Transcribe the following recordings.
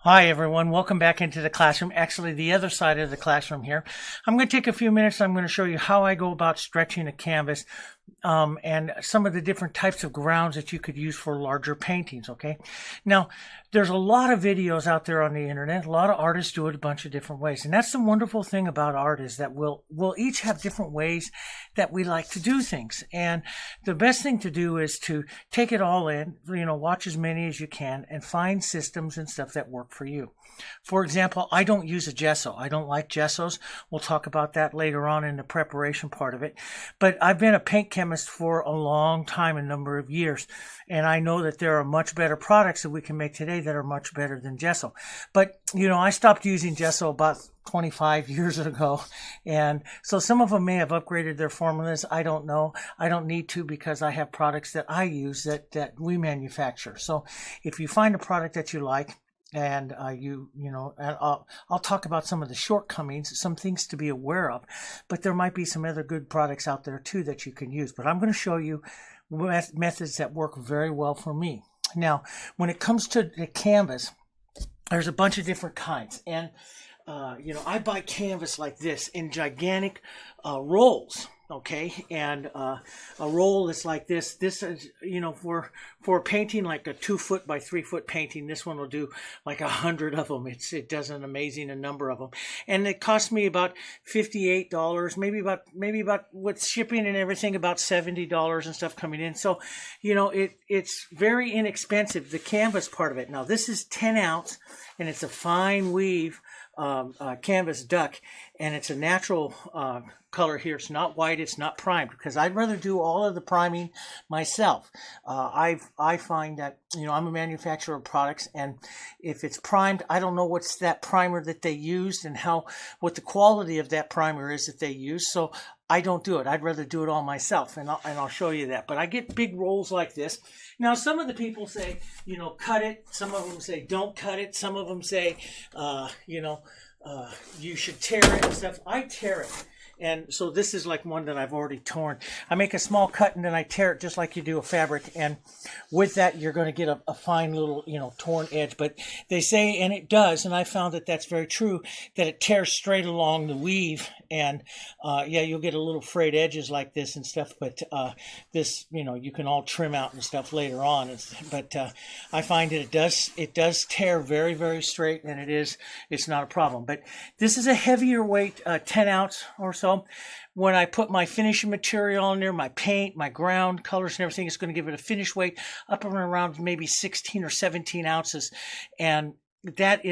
Hi everyone, welcome back into the classroom. Actually, the other side of the classroom here. I'm going to take a few minutes. I'm going to show you how I go about stretching a canvas and some of the different types of grounds that you could use for larger paintings, okay? Now, there's a lot of videos out there on the internet. A lot of artists do it a bunch of different ways. And that's the wonderful thing about art is that we'll each have different ways that we like to do things. And the best thing to do is to take it all in, watch as many as you can and find systems and stuff that work for you. For example, I don't use a gesso. I don't like gessos. We'll talk about that later on in the preparation part of it. But I've been a paint chemist for a long time, a number of years. And I know that there are much better products that we can make today that are much better than gesso. But, I stopped using gesso about 25 years ago. And so some of them may have upgraded their formulas. I don't know. I don't need to because I have products that I use that we manufacture. So if you find a product that you like, and I'll talk about some of the shortcomings, some things to be aware of, but there might be some other good products out there too that you can use. But I'm going to show you methods that work very well for me. Now, when it comes to the canvas, there's a bunch of different kinds, and I buy canvas like this in gigantic rolls. Okay, and a roll is like this. This is, for painting like a 2-foot by 3-foot painting, this one will do like 100 of them. It does an amazing number of them, and it cost me about $58, maybe about with shipping and everything about $70 and stuff coming in. So, it's very inexpensive. The canvas part of it. Now this is 10 ounce, and it's a fine weave canvas duck, and it's a natural color here. It's not white, it's not primed, because I'd rather do all of the priming myself. I find that I'm a manufacturer of products, and if it's primed, I don't know what's that primer that they used and what the quality of that primer is that they use, so I don't do it. I'd rather do it all myself, and I'll show you that. But I get big rolls like this. Now, some of the people say, cut it. Some of them say, don't cut it. Some of them say, you should tear it and stuff. I tear it. And so this is like one that I've already torn. I make a small cut and then I tear it just like you do a fabric. And with that, you're going to get a fine little, torn edge. But they say, and it does, and I found that that's very true, that it tears straight along the weave. And you'll get a little frayed edges like this and stuff. But this, you can all trim out and stuff later on. But I find that it does tear very, very straight, and it's not a problem. But this is a heavier weight, 10 ounce or so. When I put my finishing material on there, my paint, my ground colors and everything, it's going to give it a finish weight up and around maybe 16 or 17 ounces. And that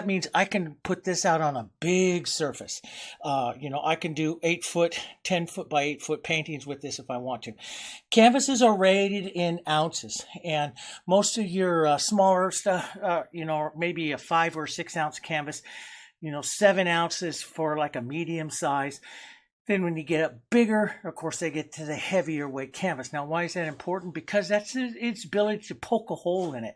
means I can put this out on a big surface. I can do 8-foot, 10-foot by 8-foot paintings with this if I want to. Canvases are rated in ounces, and most of your smaller stuff, maybe a 5 or 6 ounce canvas, 7 ounces for like a medium size. Then when you get up bigger, of course, they get to the heavier weight canvas. Now, why is that important? Because that's its ability to poke a hole in it.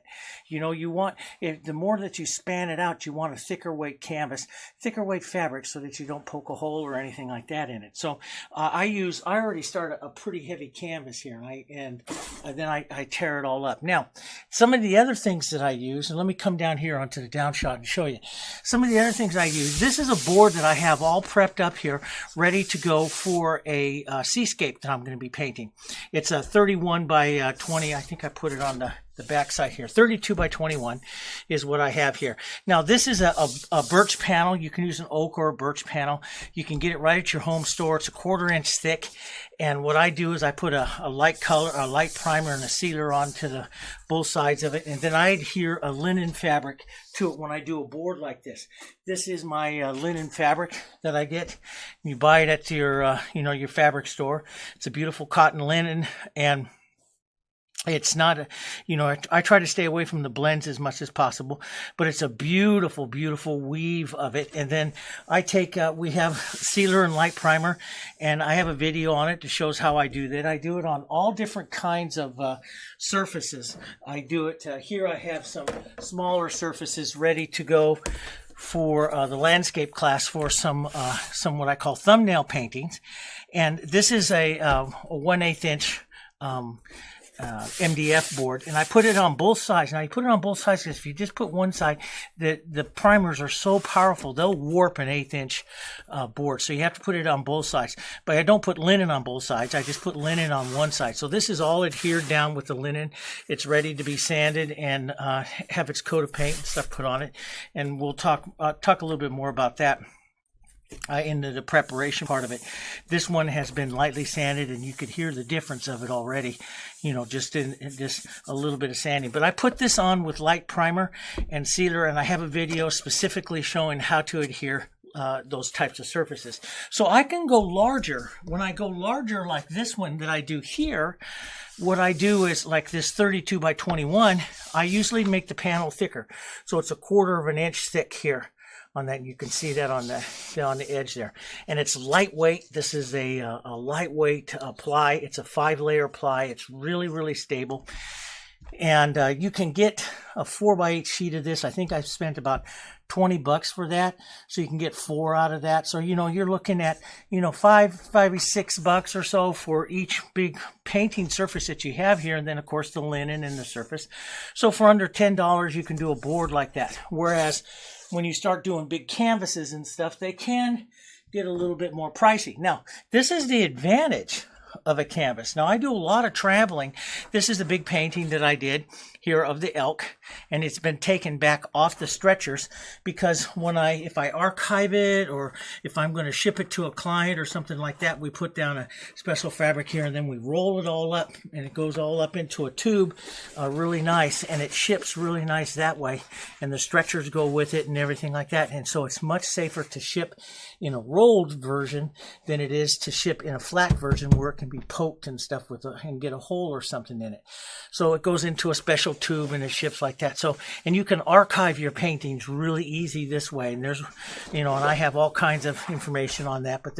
The more that you span it out, you want a thicker weight canvas, thicker weight fabric, so that you don't poke a hole or anything like that in it. So I already start a pretty heavy canvas here, and then I tear it all up. Now, some of the other things that I use, and let me come down here onto the down shot and show you. Some of the other things I use, this is a board that I have all prepped up here, ready to go for a seascape that I'm going to be painting. It's a 31 by 20. I think I put it on the back side here. 32 by 21 is what I have here. Now, this is a birch panel. You can use an oak or a birch panel. You can get it right at your home store. It's a 1/4 inch thick. And what I do is I put a light color, a light primer and a sealer onto both sides of it. And then I adhere a linen fabric to it when I do a board like this. This is my linen fabric that I get. You buy it at your fabric store. It's a beautiful cotton linen, and it's not I try to stay away from the blends as much as possible, but it's a beautiful, beautiful weave of it. And then I take, we have sealer and light primer, and I have a video on it that shows how I do that. I do it on all different kinds of surfaces. I do it, here I have some smaller surfaces ready to go for the landscape class for some what I call thumbnail paintings. And this is a 1/8 inch MDF board, and I put it on both sides. Now you put it on both sides because if you just put one side, the primers are so powerful they'll warp an 1/8 inch board. So you have to put it on both sides. But I don't put linen on both sides. I just put linen on one side. So this is all adhered down with the linen. It's ready to be sanded and have its coat of paint and stuff put on it. And we'll talk a little bit more about that into the preparation part of it. This one has been lightly sanded, and you could hear the difference of it already, you know, just in just a little bit of sanding. But I put this on with light primer and sealer, and I have a video specifically showing how to adhere those types of surfaces. So I can go larger. When I go larger like this one that I do here, what I do is like this 32 by 21, I usually make the panel thicker. So it's 1/4 inch thick here on that. You can see that on the edge there, and it's lightweight. This is a lightweight ply. It's a 5-layer ply. It's really stable, and you can get a 4x8 sheet of this. I think I've spent about $20 for that, so you can get 4 out of that. So, you know, you're looking at, you know, $5 or so for each big painting surface that you have here, and then of course the linen and the surface. So for under $10 you can do a board like that. Whereas when you start doing big canvases and stuff, they can get a little bit more pricey. Now, this is the advantage of a canvas. Now, I do a lot of traveling. This is a big painting that I did here of the elk, and it's been taken back off the stretchers because if I archive it, or if I'm going to ship it to a client or something like that, we put down a special fabric here, and then we roll it all up, and it goes all up into a tube really nice, and it ships really nice that way, and the stretchers go with it and everything like that. And so it's much safer to ship in a rolled version than it is to ship in a flat version where it can be poked and stuff and get a hole or something in it. So it goes into a special tube and it ships like that. So, and you can archive your paintings really easy this way. And there's, you know, and I have all kinds of information on that, but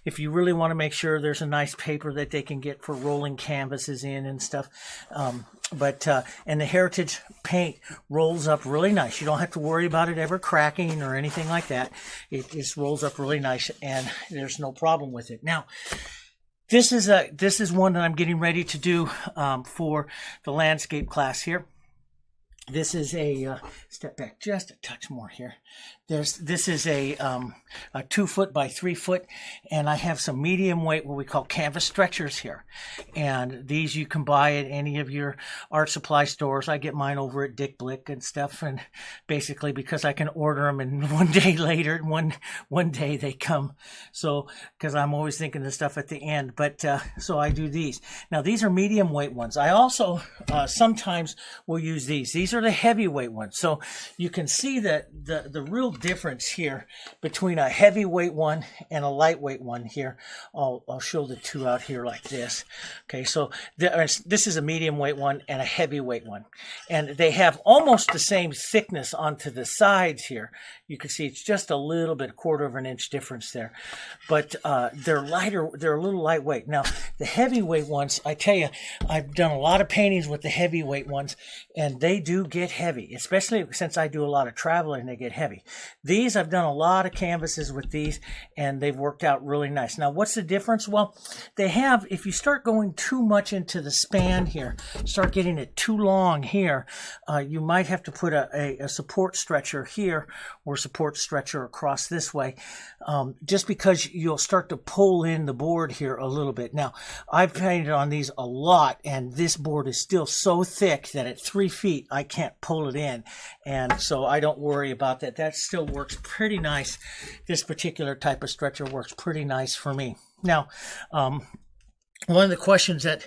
if you really want to make sure, there's a nice paper that they can get for rolling canvases in and stuff. And the Heritage paint rolls up really nice. You don't have to worry about it ever cracking or anything like that. It just rolls up really nice, and there's no problem with it. Now, this is one that I'm getting ready to do for the landscape class here. This is step back just a touch more here. This is a 2 foot by 3 foot, and I have some medium weight, what we call canvas stretchers here. And these you can buy at any of your art supply stores. I get mine over at Dick Blick and stuff, and basically because I can order them and one day later, one day they come. So, because I'm always thinking of stuff at the end, but so I do these. Now these are medium weight ones. I also sometimes will use these. These are the heavyweight ones. So you can see that the real difference here between a heavyweight one and a lightweight one here. I'll show the two out here like this. Okay, so this is a medium weight one and a heavyweight one, and they have almost the same thickness onto the sides here. You can see it's just a little bit, 1/4 inch difference there, but they're lighter. They're a little lightweight. Now the heavyweight ones, I tell you, I've done a lot of paintings with the heavyweight ones, and they do get heavy, especially since I do a lot of traveling. They get heavy. These, I've done a lot of canvases with these, and they've worked out really nice. Now, what's the difference? Well, they have, if you start going too much into the span here, start getting it too long here, you might have to put a support stretcher here or support stretcher across this way, just because you'll start to pull in the board here a little bit. Now, I've painted on these a lot, and this board is still so thick that at 3 feet, I can't pull it in, and so I don't worry about that. That still works pretty nice. This particular type of stretcher works pretty nice for me. Now, one of the questions that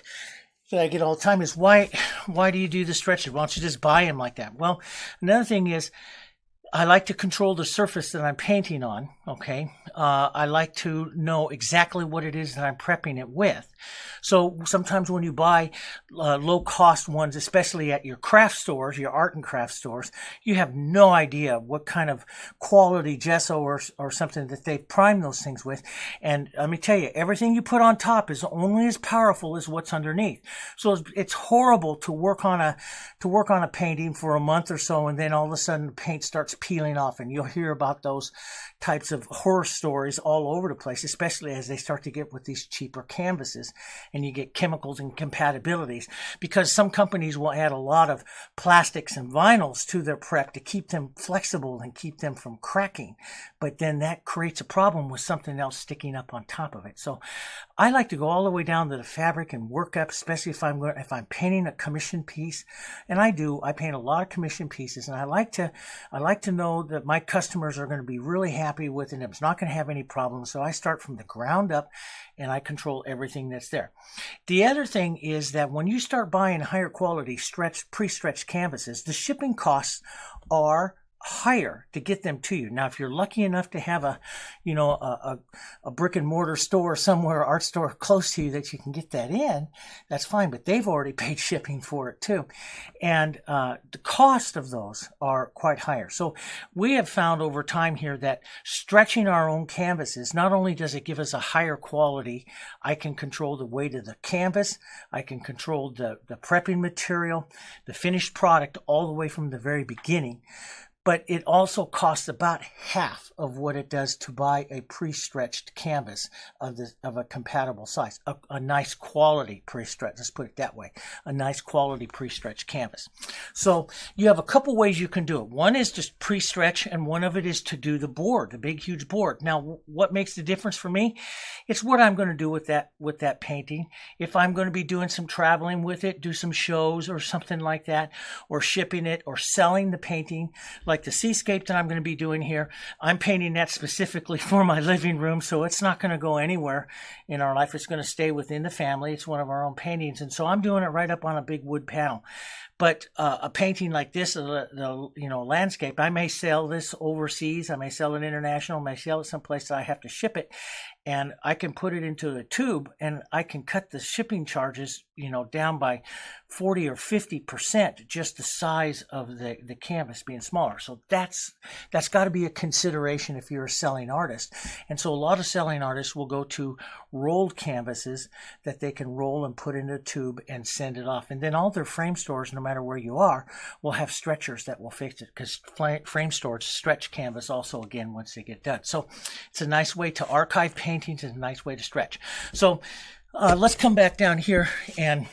I get all the time is, why do you do the stretcher? Why don't you just buy them like that? Well, another thing is, I like to control the surface that I'm painting on, okay? I like to know exactly what it is that I'm prepping it with. So sometimes when you buy low-cost ones, especially at your craft stores, your art and craft stores, you have no idea what kind of quality gesso or something that they prime those things with. And let me tell you, everything you put on top is only as powerful as what's underneath. So it's horrible to work on a painting for a month or so, and then all of a sudden the paint starts peeling off, and you'll hear about those types of horror stories all over the place, especially as they start to get with these cheaper canvases and you get chemicals and compatibilities, because some companies will add a lot of plastics and vinyls to their prep to keep them flexible and keep them from cracking, but then that creates a problem with something else sticking up on top of it. So I like to go all the way down to the fabric and work up, especially if I'm painting a commission piece, and I paint a lot of commission pieces, and I like to know that my customers are going to be really happy with it and it's not going to have any problems. So I start from the ground up and I control everything that's there. The other thing is that when you start buying higher quality pre-stretched canvases, the shipping costs are higher to get them to you. Now, if you're lucky enough to have a brick and mortar store somewhere, art store close to you that you can get that in, that's fine, but they've already paid shipping for it too. And the cost of those are quite higher. So we have found over time here that stretching our own canvases, not only does it give us a higher quality, I can control the weight of the canvas, I can control the prepping material, the finished product all the way from the very beginning, but it also costs about half of what it does to buy a pre-stretched canvas of a compatible size, a nice quality pre-stretch. Let's put it that way, a nice quality pre-stretched canvas. So you have a couple ways you can do it. One is just pre-stretch, and one of it is to do the board, the big huge board. Now, what makes the difference for me? It's what I'm going to do with that painting. If I'm going to be doing some traveling with it, do some shows or something like that, or shipping it or selling the painting, like the seascape that I'm going to be doing here, I'm painting that specifically for my living room, so it's not going to go anywhere in our life. It's going to stay within the family. It's one of our own paintings, and so I'm doing it right up on a big wood panel. But a painting like this, the landscape, I may sell this overseas, I may sell it international, I may sell it someplace that I have to ship it, and I can put it into a tube, and I can cut the shipping charges, down by 40 or 50%, just the size of the canvas being smaller. So that's got to be a consideration if you're a selling artist. And so a lot of selling artists will go to rolled canvases that they can roll and put in a tube and send it off. And then all their frame stores, no matter where you are, will have stretchers that will fix it, because frame stores stretch canvas also again once they get done. So it's a nice way to archive paintings, it's a nice way to stretch. So let's come back down here and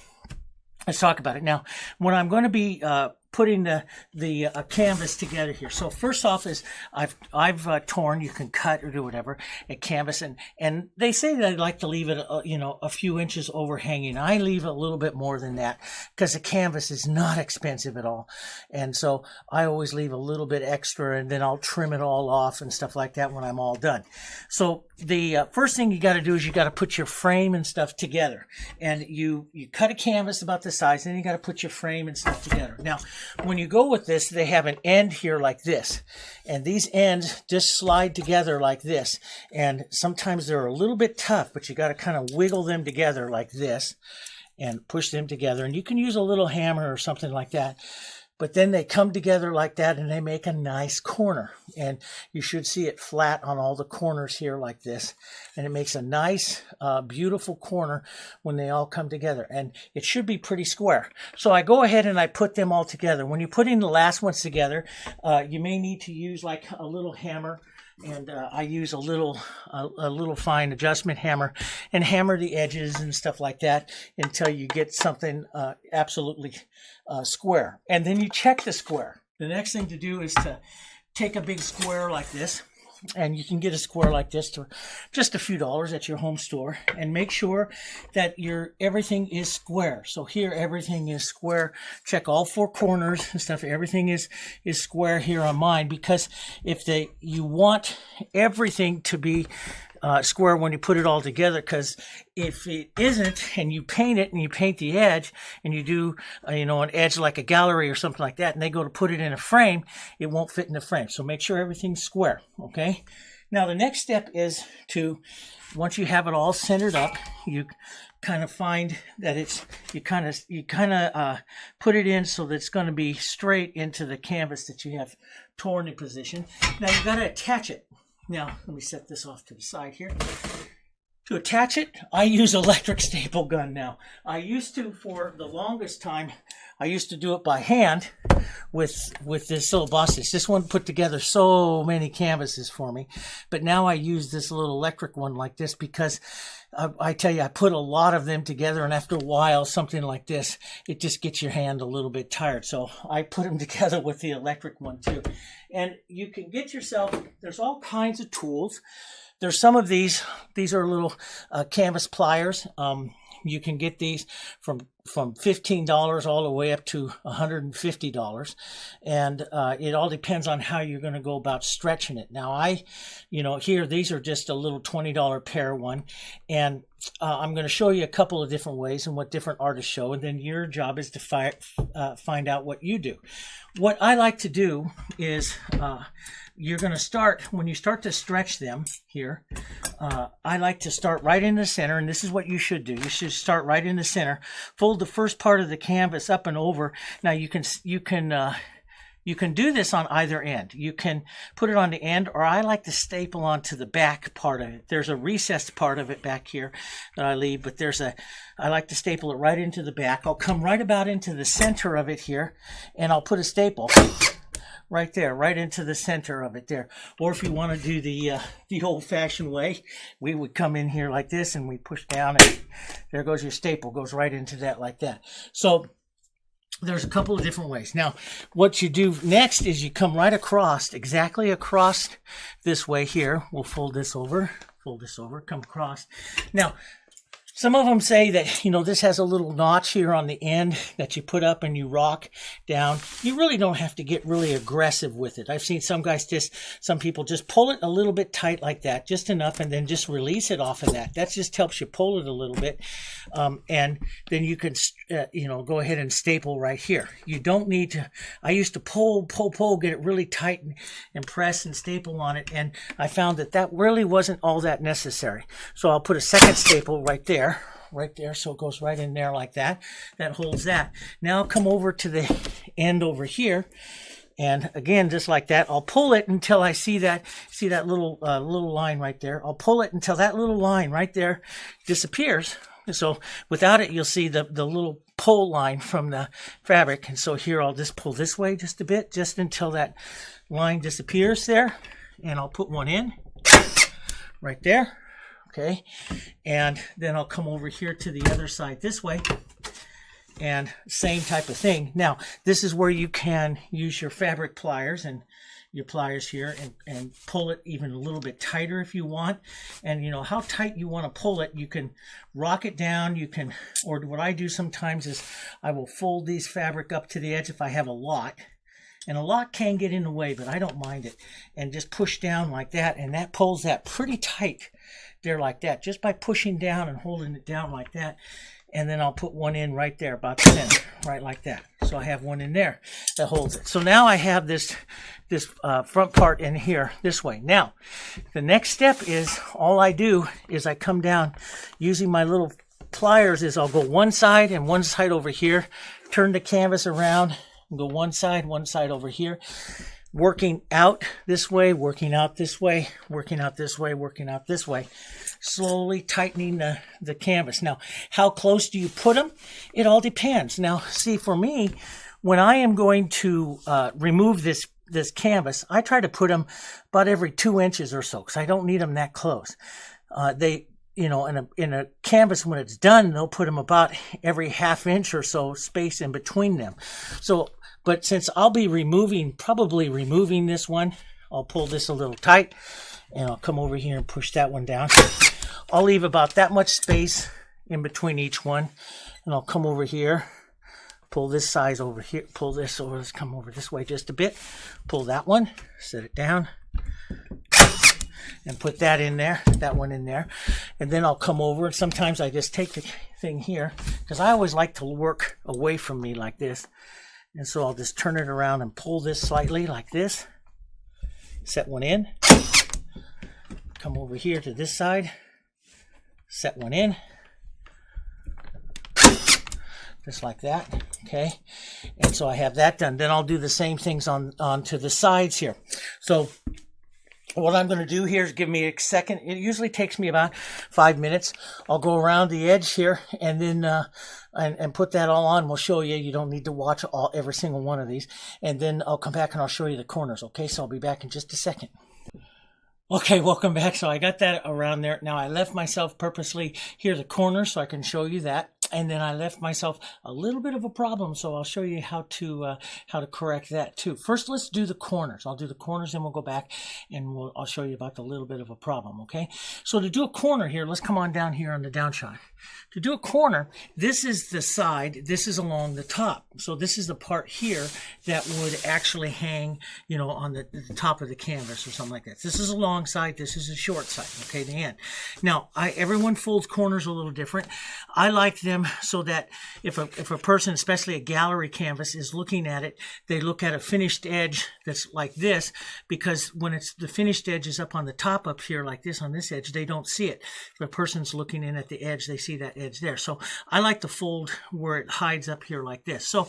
let's talk about it. Now, when I'm going to be putting the canvas together here. So first off is I've torn, you can cut or do whatever, a canvas, and they say that I'd like to leave it a few inches overhanging. I leave a little bit more than that because the canvas is not expensive at all, and so I always leave a little bit extra, and then I'll trim it all off and stuff like that when I'm all done. So the first thing you got to do is you got to put your frame and stuff together, and you cut a canvas about this size, and then you got to put your frame and stuff together. Now, when you go with this, they have an end here like this, and these ends just slide together like this, and sometimes they're a little bit tough, but you got to kind of wiggle them together like this and push them together, and you can use a little hammer or something like that. But then they come together like that and they make a nice corner. And you should see it flat on all the corners here like this. And it makes a nice, beautiful corner when they all come together. And it should be pretty square. So I go ahead and I put them all together. When you're putting the last ones together, you may need to use like a little hammer. And I use a little fine adjustment hammer and hammer the edges and stuff like that until you get something absolutely square. And then you check the square. The next thing to do is to take a big square like this, and you can get a square like this for just a few dollars at your home store, and make sure that everything is square. So here everything is square. Check all four corners and stuff. Everything is square here on mine, because you want everything to be square when you put it all together, because if it isn't, and you paint it and you paint the edge and you do an edge like a gallery or something like that, and they go to put it in a frame, it won't fit in the frame. So make sure everything's square. Okay, now the next step is once you have it all centered up, you kind of find that you kind of put it in so that it's going to be straight into the canvas that you have torn in position. Now you've got to attach it. Now, let me set this off to the side here. To attach it, I use electric staple gun now. I used to, for the longest time, I used to do it by hand with this little Boston. This one put together so many canvases for me, but now I use this little electric one like this because I tell you, I put a lot of them together, and after a while, something like this, it just gets your hand a little bit tired. So I put them together with the electric one too. And you can get yourself, there's all kinds of tools. There's some of these are little canvas pliers. You can get these from $15 all the way up to $150. And it all depends on how you're going to go about stretching it. Now here, these are just a little $20 pair one. And I'm going to show you a couple of different ways and what different artists show. And then your job is to find out what you do. What I like to do is you're going to start, when you start to stretch them here, I like to start right in the center, and this is what you should do. You should start right in the center, fold the first part of the canvas up and over. Now you can do this on either end. You can put it on the end, or I like to staple onto the back part of it. There's a recessed part of it back here that I leave, but I like to staple it right into the back. I'll come right about into the center of it here, and I'll put a staple right there, right into the center of it there. Or if you want to do the old-fashioned way, we would come in here like this, and we push down, and there goes your staple, goes right into that like that. So there's a couple of different ways. Now, what you do next is you come right across, exactly across this way here. We'll fold this over, come across. Now, some of them say that, this has a little notch here on the end that you put up and you rock down. You really don't have to get really aggressive with it. I've seen some people just pull it a little bit tight like that, just enough, and then just release it off of that. That just helps you pull it a little bit. And then you can, go ahead and staple right here. You don't need to, I used to pull, get it really tight and press and staple on it. And I found that really wasn't all that necessary. So I'll put a second staple right there, so it goes right in there like that. That holds that. Now I'll come over to the end over here, and again, just like that, I'll pull it until I see that little line right there. I'll pull it until that little line right there disappears. So without it, you'll see the little pull line from the fabric. And so here I'll just pull this way just a bit, just until that line disappears there. And I'll put one in right there. Okay, and then I'll come over here to the other side this way, and same type of thing. Now, this is where you can use your fabric pliers and your pliers here and pull it even a little bit tighter if you want. And how tight you want to pull it, you can rock it down. Or what I do sometimes is I will fold these fabric up to the edge if I have a lot. And a lot can get in the way, but I don't mind it. And just push down like that, and that pulls that pretty tight there like that, just by pushing down and holding it down like that. And then I'll put one in right there, about the center, right like that. So I have one in there that holds it. So now I have this front part in here this way. Now, the next step is, all I do is I come down using my little pliers. Is I'll go one side and one side over here, turn the canvas around, and go one side over here, working out this way, working out this way, working out this way, working out this way, slowly tightening the canvas. Now, how close do you put them? It all depends. Now, see, for me, when I am going to remove this canvas, I try to put them about every 2 inches or so, because I don't need them that close. In a canvas, when it's done, they'll put them about every ½ inch or so space in between them. So, but since I'll be probably removing this one, I'll pull this a little tight, and I'll come over here and push that one down. I'll leave about that much space in between each one, and I'll come over here, pull this size over here, pull this over, let's come over this way just a bit, pull that one, set it down, and put that in there, that one in there. And then I'll come over, and sometimes I just take the thing here, because I always like to work away from me like this. And so I'll just turn it around and pull this slightly like this, set one in, come over here to this side, set one in, just like that, okay? And so I have that done. Then I'll do the same things on to the sides here. So what I'm going to do here is give me a second. It usually takes me about 5 minutes. I'll go around the edge here and then and put that all on. We'll show you. You don't need to watch every single one of these. And then I'll come back and I'll show you the corners. Okay, so I'll be back in just a second. Okay, welcome back. So I got that around there. Now I left myself purposely here the corner so I can show you that. And then I left myself a little bit of a problem, so I'll show you how to correct that too. First, let's do the corners. I'll do the corners, then we'll go back and I'll show you about the little bit of a problem. Okay. So to do a corner here, let's come on down here on the down shot. To do a corner, this is the side. This is along the top. So this is the part here that would actually hang, you know, on the top of the canvas or something like that. This is a long side. This is a short side. Okay, the end. Now, everyone folds corners a little different. I like them so that if a person, especially a gallery canvas, is looking at it, they look at a finished edge that's like this, because when it's the finished edge is up on the top up here like this on this edge, they don't see it. If a person's looking in at the edge, they see that edge there. So I like to fold where it hides up here like this. So,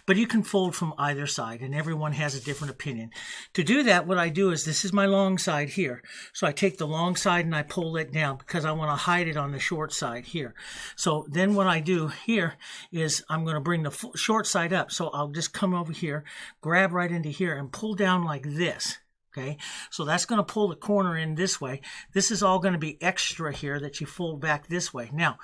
but you can fold from either side, and everyone has a different opinion. To do that, what I do is, this is my long side here. So I take the long side and I pull it down because I want to hide it on the short side here. So then what I do here is I'm going to bring the short side up. So I'll just come over here, grab right into here and pull down like this. Okay, so that's going to pull the corner in this way. This is all going to be extra here that you fold back this way. Now,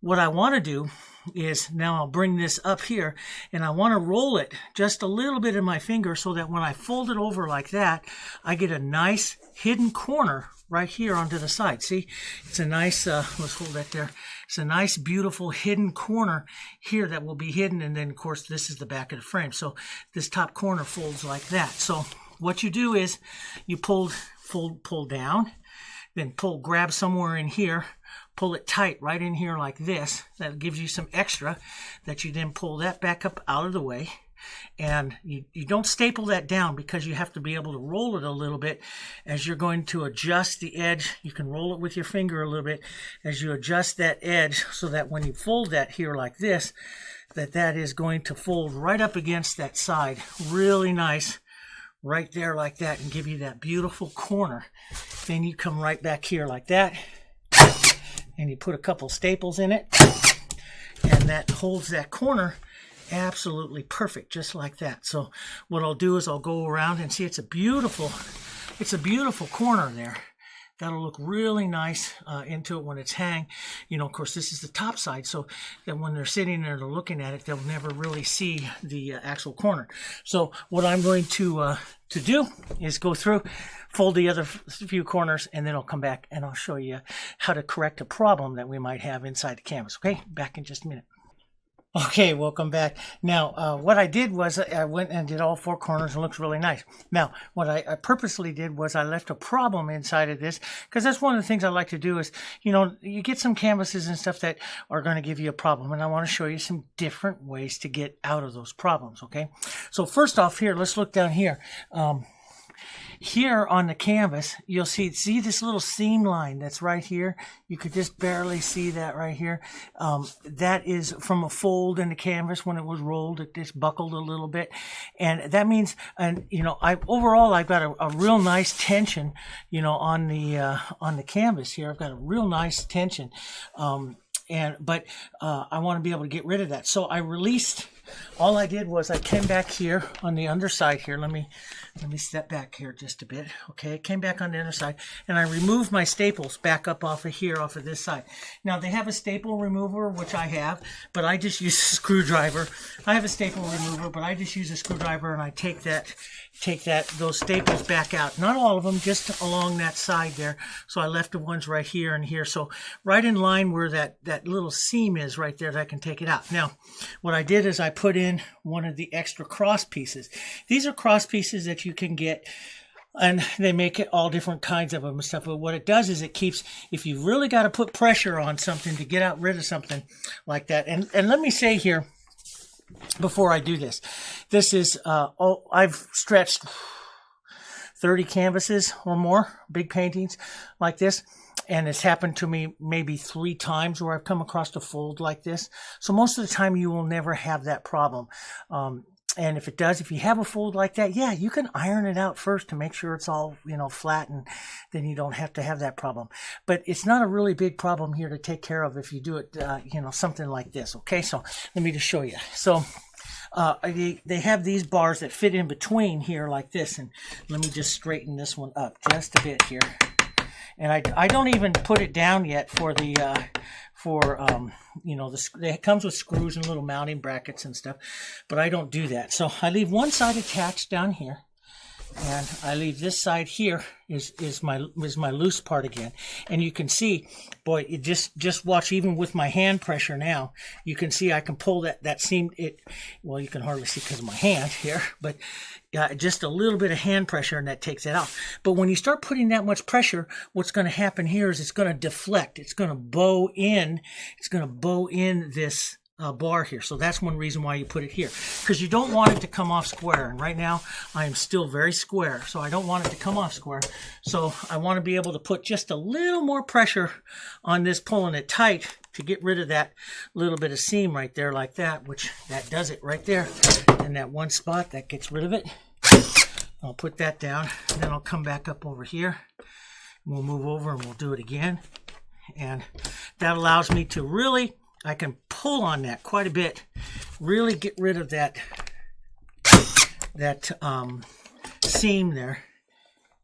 what I want to do is, now I'll bring this up here and I want to roll it just a little bit in my finger so that when I fold it over like that, I get a nice hidden corner right here onto the side. See, it's a nice, let's hold that there. It's a nice, beautiful hidden corner here that will be hidden. And then, of course, this is the back of the frame. So this top corner folds like that. So what you do is you pull down, then grab somewhere in here, pull it tight right in here like this. That gives you some extra that you then pull that back up out of the way. And you don't staple that down because you have to be able to roll it a little bit as you're going to adjust the edge. You can roll it with your finger a little bit as you adjust that edge so that when you fold that here like this, that is going to fold right up against that side. Really nice. Right there like that, and give you that beautiful corner. Then you come right back here like that, and you put a couple staples in it, and that holds that corner absolutely perfect, just like that. So what I'll do is I'll go around and see, it's a beautiful corner there. That'll look really nice into it when it's hang. You know, of course, this is the top side, so that when they're sitting there, they're looking at it, they'll never really see the actual corner. So what I'm going to do is go through, fold the other few corners, and then I'll come back and I'll show you how to correct a problem that we might have inside the canvas. Okay, back in just a minute. Okay, welcome back. Now, what I did was I went and did all four corners and it looks really nice. Now, what I purposely did was I left a problem inside of this, because that's one of the things I like to do is, you know, you get some canvases and stuff that are going to give you a problem, and I want to show you some different ways to get out of those problems, okay? So first off here, let's look down here. Here on the canvas, you'll see this little seam line that's right here. You could just barely see that right here. That is from a fold in the canvas. When it was rolled, it just buckled a little bit. And that means, and you know, overall I've got a real nice tension, you know, on the canvas here. I've got a real nice tension. But I want to be able to get rid of that. So I released, all I did was I came back here on the underside here. Let me step back here just a bit. Okay, I came back on the underside and I removed my staples back up off of here, off of this side. Now they have a staple remover, which I have, but I just use a screwdriver. I have a staple remover, but I just use a screwdriver and I take those staples back out. Not all of them, just along that side there. So I left the ones right here and here. So right in line where that little seam is right there, that I can take it out. Now, what I did is I put in one of the extra cross pieces. These are cross pieces that you can get, and they make it all different kinds of them and stuff. But what it does is it keeps, if you really got to put pressure on something to get rid of something like that. And let me say here, before I do this, this is, I've stretched 30 canvases or more, big paintings like this. And it's happened to me maybe 3 times where I've come across a fold like this. So most of the time you will never have that problem. And if it does, if you have a fold like that, yeah, you can iron it out first to make sure it's all, flat, and then you don't have to have that problem. But it's not a really big problem here to take care of if you do it, something like this. Okay, so let me just show you. So they have these bars that fit in between here like this, and let me just straighten this one up just a bit here. And I don't even put it down yet for the it comes with screws and little mounting brackets and stuff, but I don't do that. So I leave one side attached down here, and I leave this side here is my loose part again. And you can see, boy, it just watch, even with my hand pressure now, you can see I can pull that seam. Well, you can hardly see because of my hand here, but just a little bit of hand pressure, and that takes it out. But when you start putting that much pressure, what's going to happen here is it's going to deflect. It's going to bow in. It's going to bow in this bar here. So that's one reason why you put it here, because you don't want it to come off square. And right now I am still very square, so I don't want it to come off square. So I want to be able to put just a little more pressure on this, pulling it tight to get rid of that little bit of seam right there like that, which that does it right there. And that one spot, that gets rid of it. I'll put that down, and then I'll come back up over here. We'll move over and we'll do it again. And that allows me to really, I can pull on that quite a bit, really get rid of that seam there,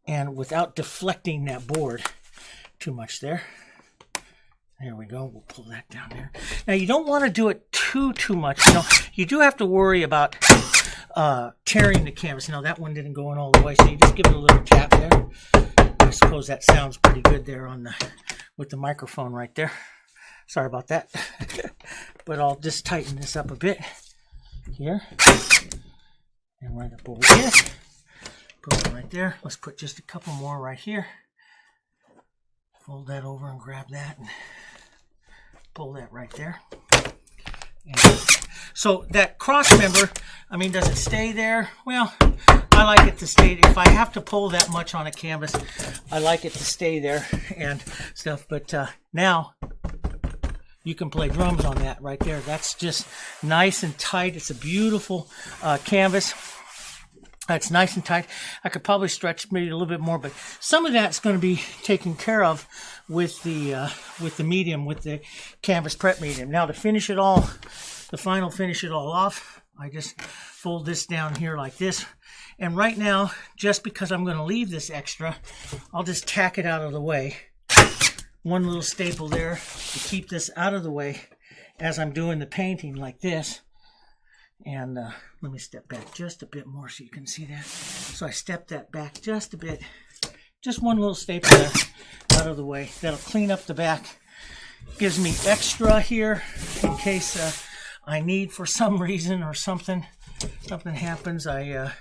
and without deflecting that board too much there. There we go. We'll pull that down there. Now you don't want to do it too much. You do have to worry about tearing the canvas. Now that one didn't go in all the way, so you just give it a little tap there. I suppose that sounds pretty good there with the microphone right there. Sorry about that. But I'll just tighten this up a bit here. And right up over here. Put it right there. Let's put just a couple more right here. Fold that over and grab that and pull that right there. And so that cross member, I mean, does it stay there? Well, I like it to stay. If I have to pull that much on a canvas, I like it to stay there and stuff. But now you can play drums on that right there. That's just nice and tight. It's a beautiful canvas. It's nice and tight. I could probably stretch maybe a little bit more, but some of that's going to be taken care of with the medium, with the canvas prep medium. Now to finish it all, the final finish it all off, I just fold this down here like this. And right now, just because I'm going to leave this extra, I'll just tack it out of the way. One little staple there to keep this out of the way as I'm doing the painting like this. And let me step back just a bit more so you can see that. So I step that back just a bit. Just one little staple there out of the way. That'll clean up the back. Gives me extra here in case I need for some reason or something happens. I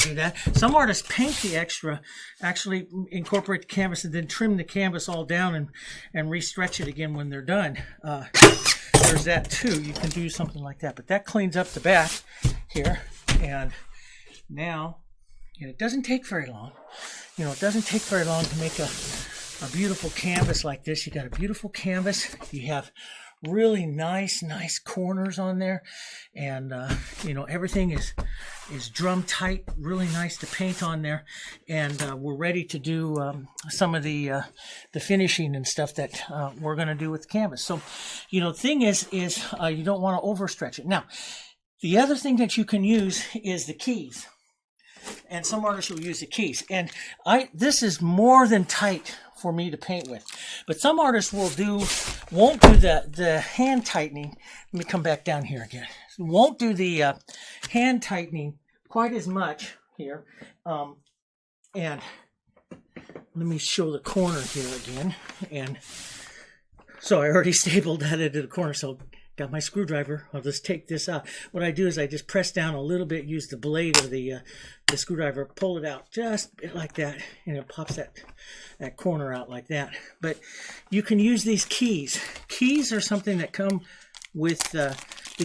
do that. Some artists paint the extra, actually incorporate the canvas and then trim the canvas all down and re-stretch it again when they're done. There's that too. You can do something like that, but that cleans up the back here. And now, it doesn't take very long. It doesn't take very long to make a beautiful canvas like this. You got a beautiful canvas. You have really nice corners on there, and everything is drum tight, really nice to paint on there. And we're ready to do some of the finishing and stuff that we're going to do with the canvas. So the thing is you don't want to overstretch it. Now the other thing that you can use is the keys, and some artists will use the keys, and this is more than tight for me to paint with. But some artists won't do the hand tightening. Let me come back down here again. Won't do the hand tightening quite as much here. And let me show the corner here again. And so I already stapled that into the corner. So got my screwdriver. I'll just take this out. What I do is I just press down a little bit, use the blade of the screwdriver, pull it out just a bit like that, and it pops that corner out like that. But you can use these keys. Keys are something that come with the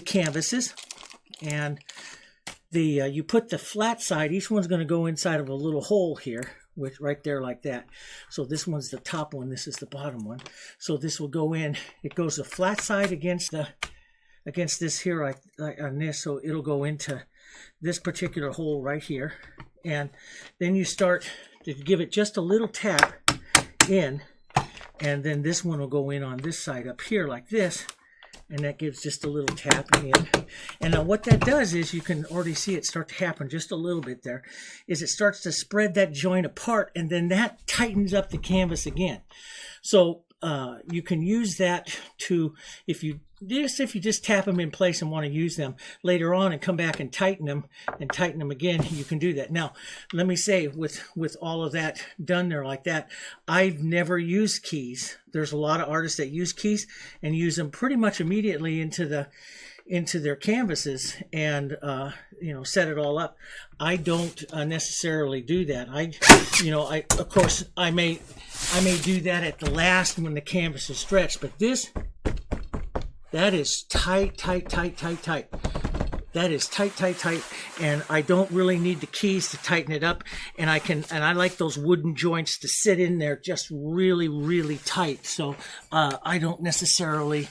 canvases, and you put the flat side. Each one's going to go inside of a little hole here, with right there like that. So this one's the top one, this is the bottom one. So this will go in. It goes the flat side against this here, like on this. So it'll go into this particular hole right here, and then you start to give it just a little tap in, and then this one will go in on this side up here like this, and that gives just a little tap in. And now what that does is, you can already see it start to happen just a little bit there, is it starts to spread that joint apart, and then that tightens up the canvas again. So you can use that to, if you just tap them in place and want to use them later on and come back and tighten them again, you can do that. Now, let me say, with all of that done there like that, I've never used keys. There's a lot of artists that use keys and use them pretty much immediately into their canvases and set it all up. I don't necessarily do that. Of course I may do that at the last when the canvas is stretched, but that is tight. That is tight, and I don't really need the keys to tighten it up. And I like those wooden joints to sit in there just really, really tight. So I don't necessarily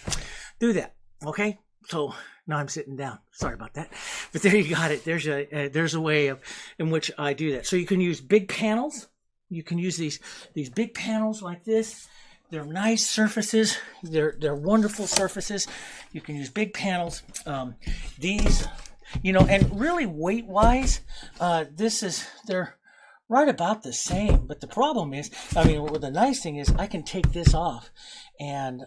do that. Okay, so now I'm sitting down. Sorry about that, but there you got it. There's a way in which I do that. So you can use big panels. You can use these big panels like this. They're nice surfaces. They're wonderful surfaces. You can use big panels. These, and really weight-wise, they're right about the same. But the problem is, the nice thing is, I can take this off, and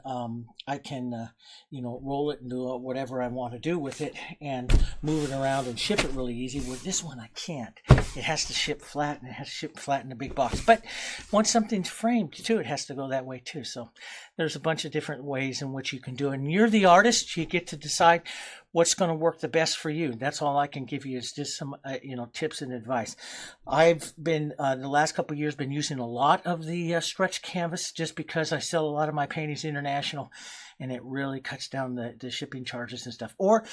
I can, roll it and do whatever I want to do with it, and move it around and ship it really easy. With this one, I can't. It has to ship flat, and it has to ship flat in a big box. But once something's framed too, it has to go that way too. So there's a bunch of different ways in which you can do it. And you're the artist. You get to decide what's going to work the best for you. That's all I can give you, is just some tips and advice. I've been the last couple of years been using a lot of the stretch canvas, just because I sell a lot of my paintings international, and it really cuts down the shipping charges and stuff. Or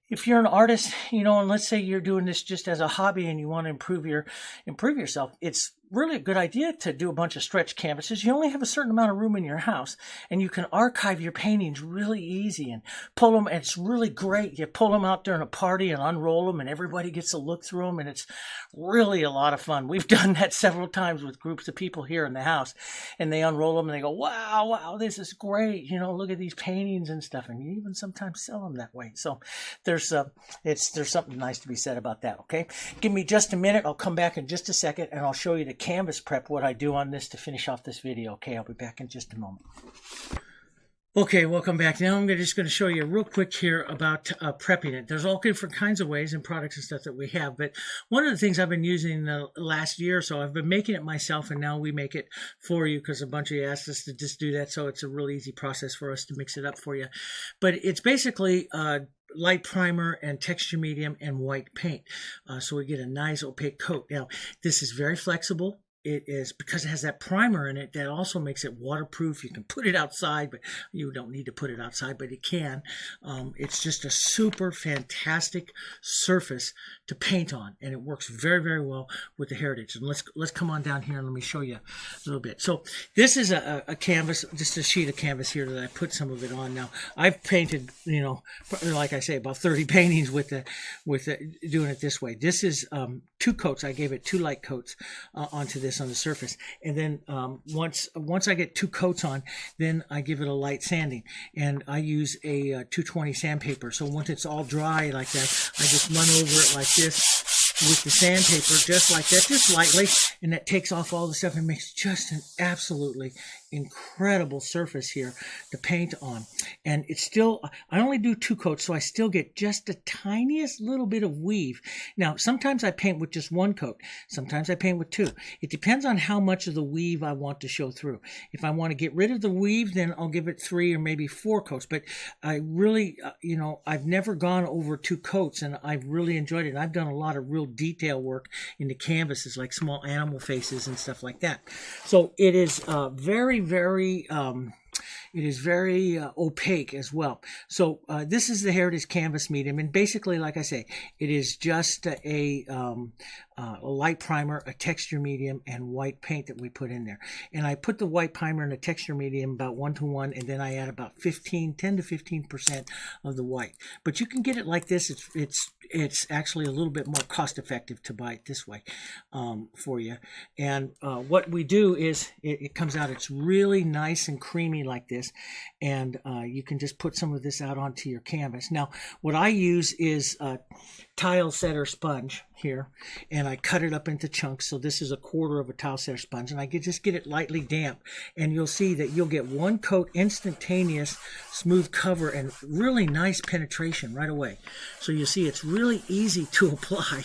if you're an artist, and let's say you're doing this just as a hobby and you want to improve yourself, it's really a good idea to do a bunch of stretch canvases. You only have a certain amount of room in your house, and you can archive your paintings really easy and pull them. And it's really great. You pull them out during a party and unroll them, and everybody gets to look through them, and it's really a lot of fun. We've done that several times with groups of people here in the house, and they unroll them and they go, wow, this is great. Look at these paintings and stuff. And you even sometimes sell them that way. So there's something nice to be said about that. Okay, give me just a minute. I'll come back in just a second, and I'll show you the canvas prep, what I do on this to finish off this video. Okay, I'll be back in just a moment. Okay, welcome back. Now I'm just going to show you real quick here about prepping it. There's all different kinds of ways and products and stuff that we have, but one of the things I've been using the last year or so, I've been making it myself, and now we make it for you because a bunch of you asked us to just do that, so it's a real easy process for us to mix it up for you. But it's basically light primer and texture medium and white paint. So we get a nice opaque coat. Now, this is very flexible. It is, because it has that primer in it, that also makes it waterproof. You can put it outside, but you don't need to put it outside, but you can. It's just a super fantastic surface to paint on, and it works very, very well with the Heritage. And let's come on down here and let me show you a little bit. So this is a canvas, just a sheet of canvas here that I put some of it on. Now, I've painted, like I say, about 30 paintings with doing it this way. This is 2 coats. I gave it 2 light coats onto this on the surface, and then once I get 2 coats on, then I give it a light sanding, and I use a 220 sandpaper. So once it's all dry like that, I just run over it like this with the sandpaper, just like that, just lightly, and that takes off all the stuff and makes just an absolutely incredible surface here to paint on. And it's still, I only do 2 coats, so I still get just the tiniest little bit of weave. Now, sometimes I paint with just 1 coat. Sometimes I paint with 2. It depends on how much of the weave I want to show through. If I want to get rid of the weave, then I'll give it 3 or maybe 4 coats. But I really, I've never gone over 2 coats, and I've really enjoyed it. And I've done a lot of real detail work in the canvases, like small animal faces and stuff like that. So it is very opaque as well. So this is the Heritage Canvas Medium, and basically, like I say, it is just a light primer, a texture medium, and white paint that we put in there. And I put the white primer and the texture medium about 1-to-1, and then I add about 10 to 15% of the white. But you can get it like this. it's actually a little bit more cost effective to buy it this way for you. And what we do is it comes out, it's really nice and creamy like this, and you can just put some of this out onto your canvas. Now what I use is tile setter sponge here, and I cut it up into chunks. So this is a quarter of a tile setter sponge, and I just get it lightly damp, and you'll see that you'll get one coat, instantaneous smooth cover, and really nice penetration right away. So you see it's really easy to apply,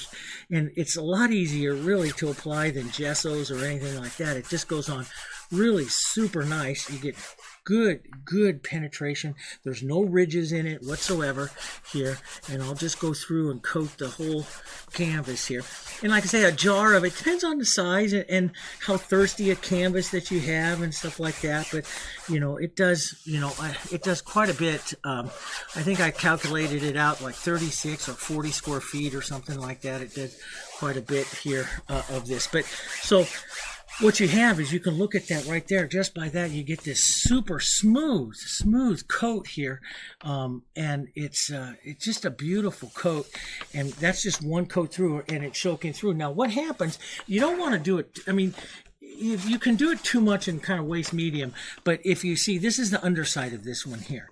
and it's a lot easier really to apply than gessos or anything like that. It just goes on really super nice. You get good penetration. There's no ridges in it whatsoever here, and I'll just go through and coat the whole canvas here. And like I say, a jar of it depends on the size and how thirsty a canvas that you have and stuff like that, but you know, it does, you know, it does quite a bit. I think I calculated it out like 36 or 40 square feet or something like that. It did quite a bit here of this. But so what you have is, you can look at that right there. Just by that, you get this super smooth coat here, and it's just a beautiful coat. And that's just one coat through, and it's soaking through. Now, what happens? You don't want to do it. I mean, you can do it too much and kind of waste medium. But if you see, this is the underside of this one here.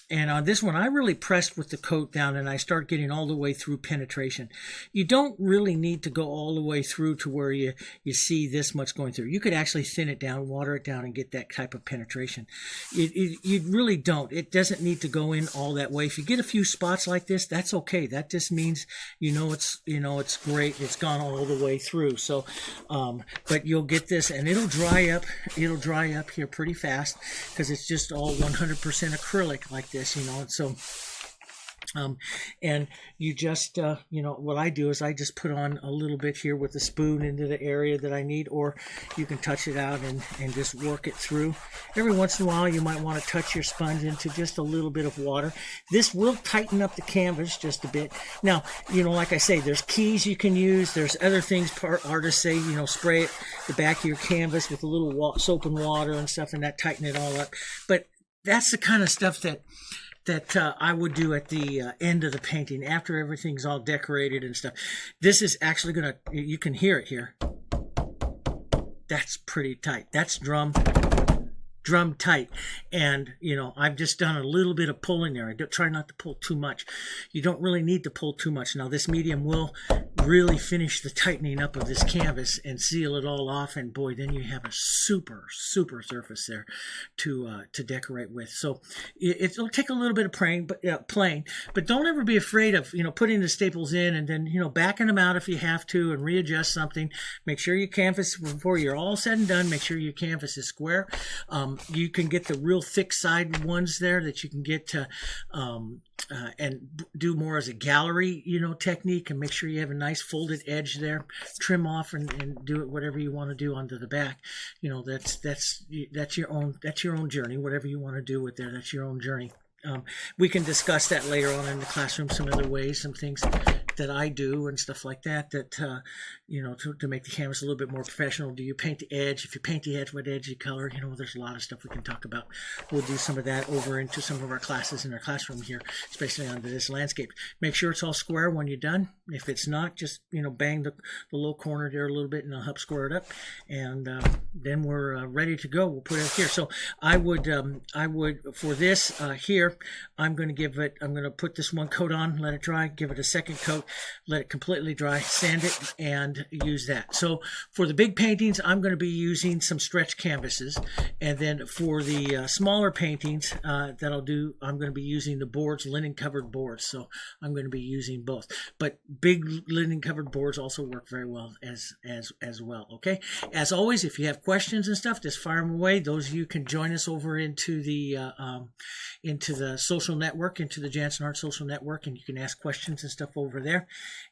And on this one, I really pressed with the coat down, and I start getting all the way through penetration. You don't really need to go all the way through to where you see this much going through. You could actually thin it down, water it down, and get that type of penetration. You really don't. It doesn't need to go in all that way. If you get a few spots like this, that's okay. That just means it's great. It's gone all the way through. So, but you'll get this, and it'll dry up. It'll dry up here pretty fast because it's just all 100% acrylic like this, and so and you just what I do is I just put on a little bit here with a spoon into the area that I need, or you can touch it out and just work it through. Every once in a while you might want to touch your sponge into just a little bit of water. This will tighten up the canvas just a bit. Now, like I say, there's keys you can use. There's other things artists say, spray it the back of your canvas with a little soap and water and stuff, and that tighten it all up. But that's the kind of stuff that I would do at the end of the painting, after everything's all decorated and stuff. This is actually you can hear it here. That's pretty tight. That's drum tight. And I've just done a little bit of pulling there. I try not to pull too much. You don't really need to pull too much. Now this medium will really finish the tightening up of this canvas and seal it all off, and boy, then you have a super surface there to decorate with. So it'll take a little bit of playing, but don't ever be afraid of putting the staples in and then backing them out if you have to, and readjust something. Make sure your canvas, before you're all said and done, make sure your canvas is square. You can get the real thick side ones there that you can get to and do more as a gallery technique, and make sure you have a nice folded edge there. Trim off and do it whatever you want to do onto the back. That's your own journey. Whatever you want to do with there, that's your own journey. We can discuss that later on in the classroom, some other ways, some things that I do and stuff like that, to make the canvas a little bit more professional. Do you paint the edge? If you paint the edge, what edge you color? There's a lot of stuff we can talk about. We'll do some of that over into some of our classes in our classroom here, especially on this landscape. Make sure it's all square when you're done. If it's not, just, bang the low corner there a little bit, and I'll help square it up. And then we're ready to go. We'll put it here. So I would for this here, I'm going to put this one coat on, let it dry, give it a second coat, let it completely dry, sand it, and use that. So for the big paintings, I'm going to be using some stretch canvases. And then for the smaller paintings that I'll do, I'm going to be using the boards, linen covered boards. So I'm going to be using both. But big linen covered boards also work very well as well. Okay. As always, if you have questions and stuff, just fire them away. Those of you can join us over into the social network, into the Jansen Art social network, and you can ask questions and stuff over there.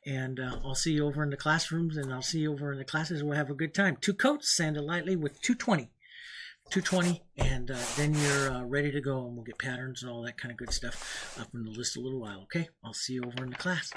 And I'll see you over in the classrooms, and I'll see you over in the classes. We'll have a good time. 2 coats, sand it lightly with 220, and then you're ready to go, and we'll get patterns and all that kind of good stuff up in the list a little while. Okay, I'll see you over in the class.